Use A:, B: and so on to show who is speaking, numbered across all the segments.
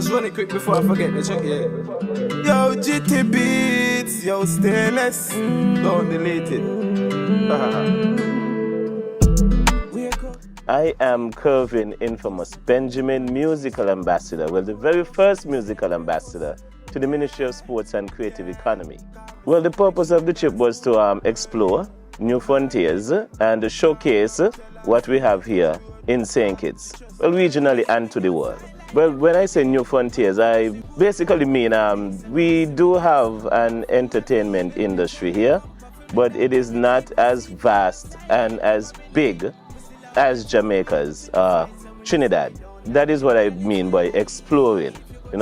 A: just run it quick before I forget the check, yeah.
B: Yo, GT Beats, yo, stainless. Don't delete it.
C: I am Kervin Infamous Benjamin, musical ambassador. Well, the very first musical ambassador to the Ministry of Sports and Creative Economy. Well, the purpose of the trip was to explore new frontiers and showcase what we have here in St. Kitts, well, regionally and to the world. Well, when I say new frontiers, I basically mean we do have an entertainment industry here, but it is not as vast and as big as Jamaica's Trinidad. That is what I mean by exploring,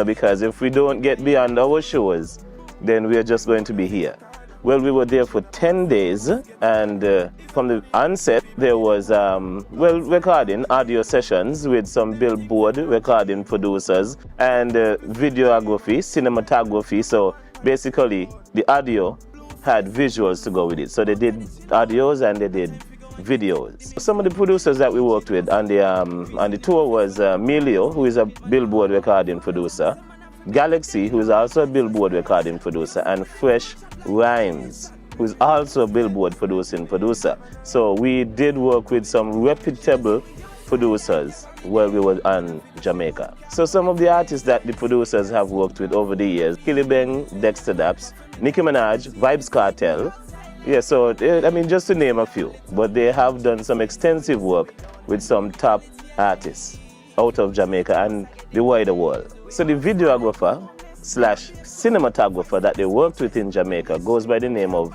C: because if we don't get beyond our shores, then we're just going to be here. Well, we were there for 10 days, and from the onset, there was, recording audio sessions with some billboard recording producers and videography, cinematography. So basically, the audio had visuals to go with it. So they did audios and they did videos. Some of the producers that we worked with on the tour was Melio, who is a billboard recording producer, Galaxy, who is also a billboard recording producer, and Fresh Rhymes, who is also a billboard producing producer. So we did work with some reputable producers while we were on Jamaica. So some of the artists that the producers have worked with over the years: Kilibeng, Dexter Daps, Nicki Minaj, Vibes Cartel. Yeah, so I mean, just to name a few, but they have done some extensive work with some top artists out of Jamaica and the wider world. So the videographer / cinematographer that they worked with in Jamaica goes by the name of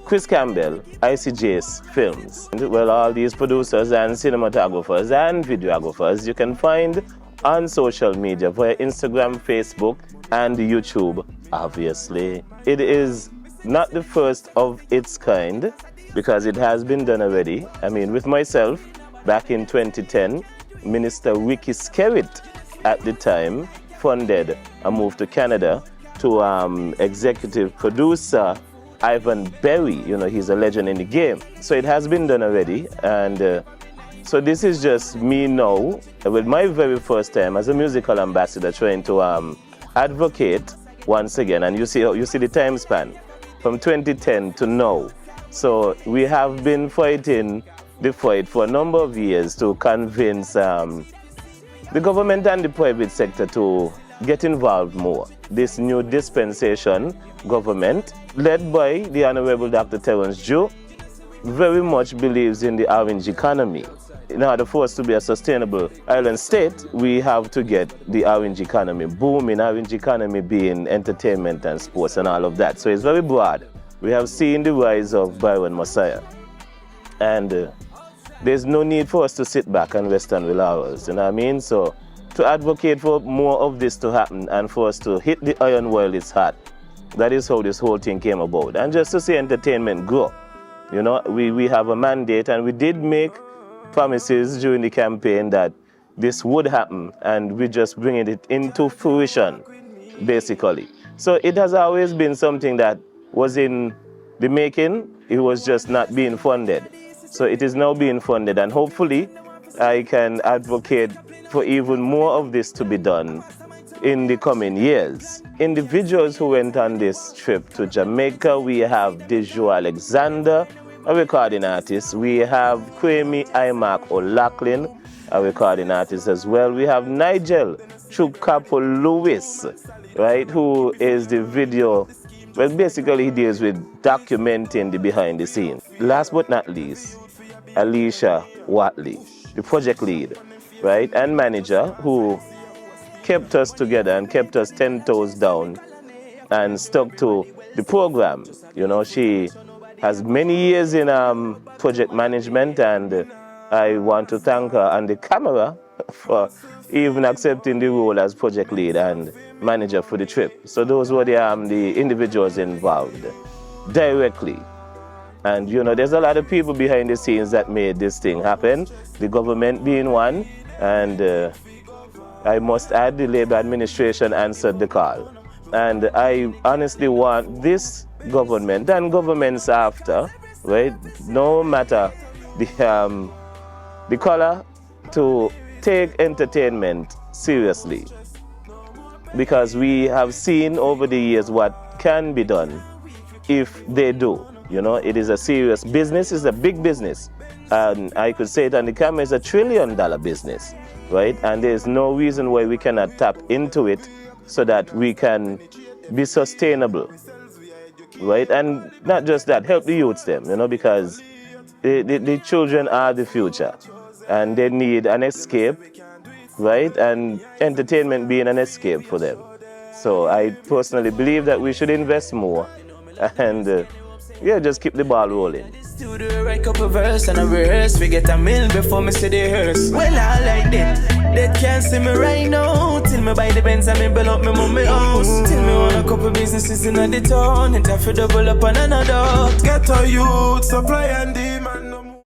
C: Chris Campbell, ICJ's Films. Well, all these producers and cinematographers and videographers you can find on social media via Instagram, Facebook, and YouTube, obviously. It is not the first of its kind because it has been done already. I mean, with myself, back in 2010, Minister Ricky Skerritt at the time funded a move to Canada to executive producer Ivan Berry. He's a legend in the game. So it has been done already. And so this is just me now, with my very first time as a musical ambassador, trying to advocate once again. And you see the time span from 2010 to now. So we have been fighting the fight for a number of years to convince the government and the private sector to get involved more. This new dispensation government, led by the Honorable Dr. Terence Jew, very much believes in the orange economy. In order for us to be a sustainable island state, we have to get the orange economy booming, orange economy being entertainment and sports and all of that. So it's very broad. We have seen the rise of Byron Messiah. And there's no need for us to sit back and rest on the laurels, you know what I mean? So to advocate for more of this to happen and for us to hit the iron while it's hot, that is how this whole thing came about. And just to see entertainment grow, we have a mandate, and we did make promises during the campaign that this would happen, and we're just bringing it into fruition, basically. So it has always been something that was in the making, it was just not being funded. So it is now being funded, and hopefully I can advocate for even more of this to be done in the coming years. Individuals who went on this trip to Jamaica, we have Dejo Alexander, a recording artist. We have Kwame Imac O'Loughlin, a recording artist as well. We have Nigel Chukapo Lewis, right, who is the video. Well, basically, he deals with documenting the behind the scenes. Last but not least, Alicia Watley, the project lead, right, and manager, who kept us together and kept us 10 toes down and stuck to the program. She has many years in project management, and I want to thank her and the camera for even accepting the role as project lead and manager for the trip. So those were the individuals involved directly. And there's a lot of people behind the scenes that made this thing happen, the government being one, and I must add the Labour administration answered the call. And I honestly want this government and governments after, right, no matter the color, to take entertainment seriously. because we have seen over the years what can be done if they do. You know, it is a serious business, it's a big business. And I could say it on the camera, it's $1 trillion business, right? And there's no reason why we cannot tap into it so that we can be sustainable, right? And not just that, help the youths them, you know, because the children are the future and they need an escape, right? And entertainment being an escape for them. So I personally believe that we should invest more and just keep the ball rolling.
A: Studio, write couple verse and a rehearse. We get $1 million before me see the hearse. Well, I like that. They can't see me right now. Till me buy the Benz and me build up me mommy house. Till me own a couple businesses in the town. It have to double up on another.
B: Get a youth, supply and demand.